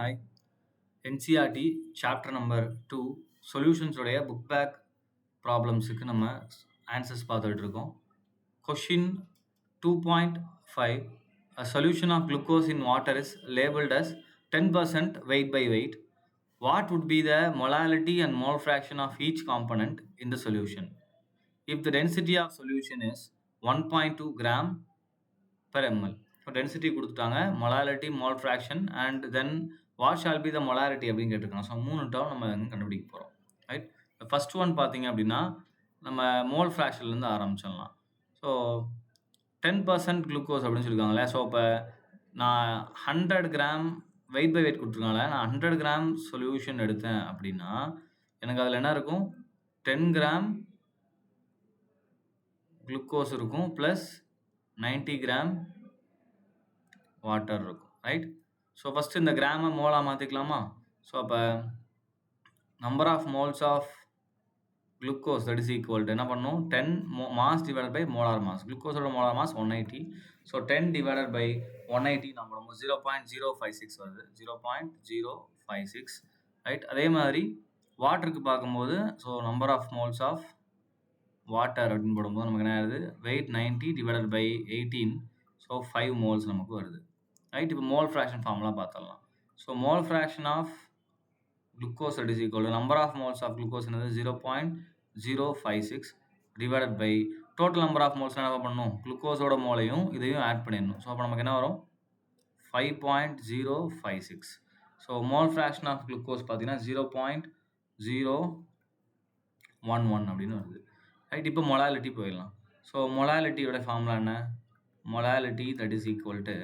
Hi. NCERT chapter number 2 solutions உடைய book back problemsக்கு நம்ம answers பார்த்துட்டு இருக்கோம். Question 2.5 A solution of glucose in water is labeled as 10% weight by weight. What would be the molality and mole fraction of each component in the solution? If the density of solution is 1.2 gram per ml. So density கொடுத்துட்டாங்க, molality, mole fraction and then what shall be the molarity அப்படின்னு கேட்டிருக்காங்க. So 3 term நம்ம கண்டுபிடிக்க போகிறோம். Right. First one பார்த்தீங்க அப்படின்னா நம்ம mole ஃப்ராக்ஷன்லேருந்து ஆரம்பிச்சிடலாம். ஸோ 10% குளுக்கோஸ் அப்படின்னு சொல்லியிருக்காங்களே. ஸோ இப்போ நான் 100 கிராம் வெயிட் பை வெயிட் கொடுத்துருக்காங்களே, நான் 100 கிராம் சொல்யூஷன் எடுத்தேன் அப்படின்னா எனக்கு அதில் என்ன இருக்கும், 10 கிராம் குளுக்கோஸ் இருக்கும் ப்ளஸ் 90 கிராம் வாட்டர் இருக்கும். ரைட். ஸோ ஃபஸ்ட்டு இந்த கிராமை மோலாக மாற்றிக்கலாமா? ஸோ அப்போ number of moles of glucose that is equal to என்ன பண்ணணும், 10 mass divided by molar mass. குளுக்கோஸோட molar mass 180. So 10 divided by 180 நம்ம பண்ணும்போது 0.056 வருது. 0.056. ரைட். அதே மாதிரி வாட்டருக்கு பார்க்கும்போது so number of moles of water அப்படின்னு போடும்போது நமக்கு என்ன ஆகுது, weight 90 divided by 18. So 5 moles நமக்கு வருது. ரைட். இப்போ மோல் ஃப்ராக்ஷன் ஃபார்முலா பார்த்துடலாம். So mole fraction of glucose is equal to number of moles of glucose என்னது 0.056 divided by total number of moles என்ன பண்ணணும், குளுக்கோஸோட மோலையும் இதையும் ஆட் பண்ணிடணும். ஸோ அப்போ நமக்கு என்ன வரும், 5.056. So mole fraction of glucose பார்த்தீங்கன்னா 0.011 அப்படின்னு வருது. ரைட். இப்போ மொலாலிட்டி போயிடலாம். ஸோ மொலாலிட்டியோட ஃபார்முலா என்ன, molality that is equal to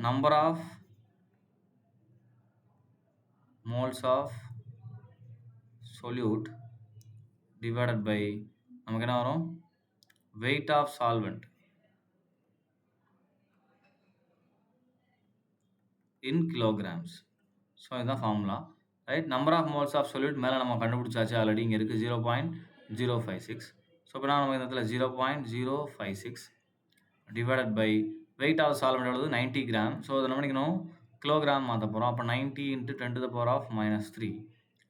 number of moles of solute divided by நமக்கு என்ன வரும், weight of solvent in kilograms. So இதுதான் formula. Right. Number of moles of solute மேலே நம்ம கண்டுபிடிச்சாச்சு ஆல்ரெடி, இங்கே இருக்குது 0.056. ஸோ இப்போ நம்ம இந்த இடத்துல 0.056 divided by weight of solvent எவ்வளவு, 90 கிராம். ஸோ அதை நம்ம நினைக்கணும் கிலோகிராம் மாற்ற போகிறோம். அப்போ 90 × 10⁻³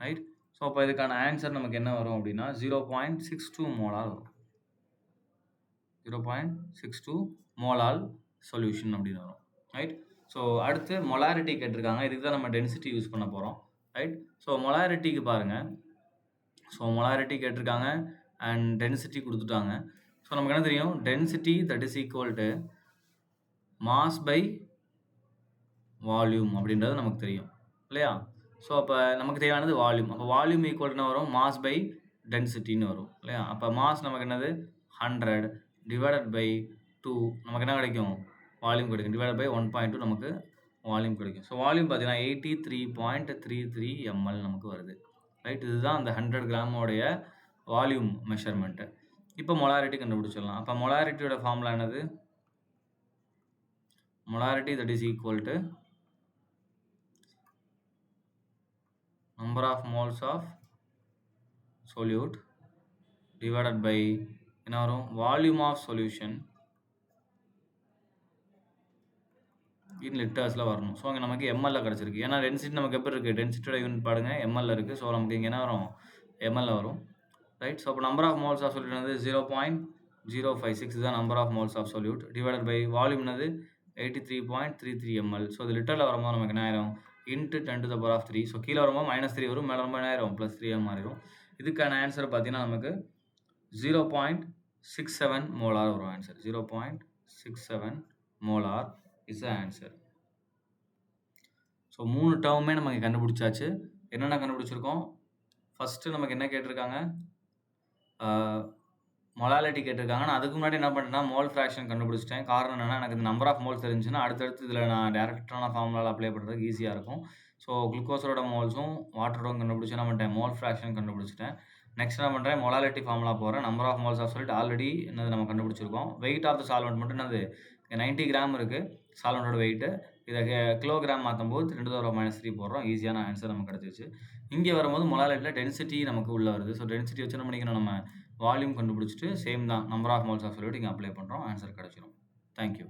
ரைட். ஸோ அப்போ இதுக்கான ஆன்சர் நமக்கு என்ன வரும் அப்படின்னா 0.62 மோலால் வரும். 0.62 மோலால் சொல்யூஷன் அப்படின்னு வரும். ரைட். ஸோ அடுத்து மொலாரிட்டி கேட்டிருக்காங்க. இதுக்கு தான் நம்ம டென்சிட்டி யூஸ் பண்ண போகிறோம். ரைட். ஸோ மொலாரிட்டிக்கு பாருங்கள். ஸோ மொலாரிட்டி கேட்டிருக்காங்க அண்ட் டென்சிட்டி கொடுத்துட்டாங்க. ஸோ நமக்கு என்ன தெரியும், density that is equal to mass by volume அப்படின்றது நமக்கு தெரியும் இல்லையா. ஸோ அப்போ நமக்கு தேவையானது வால்யூம். அப்போ வால்யூம் ஈக்குவல்னா வரும் மாஸ் பை டென்சிட்டின்னு வரும் இல்லையா. அப்போ மாஸ் நமக்கு என்னது 100 டிவைடட் பை 2 நமக்கு என்ன கிடைக்கும், வால்யூம் கிடைக்கும். டிவைடட் பை 1.2 நமக்கு வால்யூம் கிடைக்கும். ஸோ வால்யூம் பார்த்தீங்கன்னா 83.33 ml நமக்கு வருது. ரைட். இதுதான் அந்த 100 கிராமோடைய வால்யூம் மெஷர்மெண்ட்டு. இப்போ மொலாரிட்டி கண்டுபிடிச்சிடலாம். அப்போ மொலாரிட்டியோட ஃபார்முலா என்னது, molarity that is equal to number of moles of solute divided by என்ன வரும், volume of solution in லிட்டர்ஸில் வரணும். ஸோ அங்கே நமக்கு ml கிடச்சிருக்கு. ஏன்னா டென்சிட்டி நமக்கு எப்படி இருக்குது, டென்சிட்டியோட யூனிட் பாருங்க ml இருக்குது. ஸோ நமக்கு இங்கே என்ன வரும், ml வரும். ரைட். ஸோ அப்போ number of moles of solute வந்து 0.056 இதுதான் number of moles of solute divided by volume என்னது 83.33 ml. ஸோ இது லிட்டரில் வரும்போது நமக்கு என்ன ஆயிரும், × 10⁻³ ஸோ கீழே வரும்போது -3 வரும், மேலே வரும்போது என்ன ஆயிரும் +3 மாறிடும். இதுக்கான ஆன்சர் பார்த்தீங்கன்னா நமக்கு 0.67 மோலார் வரும் answer. 0.67 molar is the answer. So 3 டேர்மே நமக்கு கண்டுபிடிச்சாச்சு. என்னென்ன கண்டுபிடிச்சிருக்கோம், ஃபஸ்ட்டு நமக்கு என்ன கேட்டிருக்காங்க, மொலாலிட்டி கேட்டிருக்காங்க. நான் அதுக்கு முன்னாடி என்ன பண்ணிட்டேன்னா மோல் ஃப்ராக்ஷன் கண்டுபிடிச்சிட்டேன். காரணம் என்னன்னா, எனக்கு இந்த நம்பர் ஆஃப் மோல்ஸ் தெரிஞ்சுன்னா அடுத்தடுத்து இதில் நான் டேரெக்டான ஃபார்முலாவில் அப்ளை பண்ணுறதுக்கு ஈஸியாக இருக்கும். ஸோ குளுக்கோஸோட மோல்ஸும் வாட்டரோட கண்டுபிடிச்சி என்ன பண்ணிட்டேன், மோல் ஃப்ராக்ஷன் கண்டுபிடிச்சிட்டேன். நெக்ஸ்ட் என்ன பண்ணுறேன், மொலாலிட்டி ஃபார்முலா போகிறேன். நம்பர் ஆஃப் மோல்ஸ் ஆஃப் சொல்லிட்டு ஆல்ரெடி என்னது நம்ம கண்டுபிடிச்சிருக்கோம். வெயிட் ஆஃப் த சால்வெண்ட் மட்டும் என்னது 90 கிராம் இருக்குது சால்வெண்டோட வெயிட்டு. இதை கிலோகிராம் மாற்றும் போது 10⁻³ போடுறோம். ஈஸியான ஆன்சர் நமக்கு கிடச்சிச்சு. இங்கே வரும்போது மொலாலிட்டியில் டென்சிட்டி நமக்கு உள்ளே வருது. ஸோ டென்சிட்டி வச்சு என்ன பண்ணிக்கணும், நம்ம வால்யூம் கண்டுபிடிச்சிட்டு சேம் தான் number of moles of solute இங்கே அப்ளை பண்ணுறோம். ஆன்சர் கிடச்சிடும். தேங்க்யூ.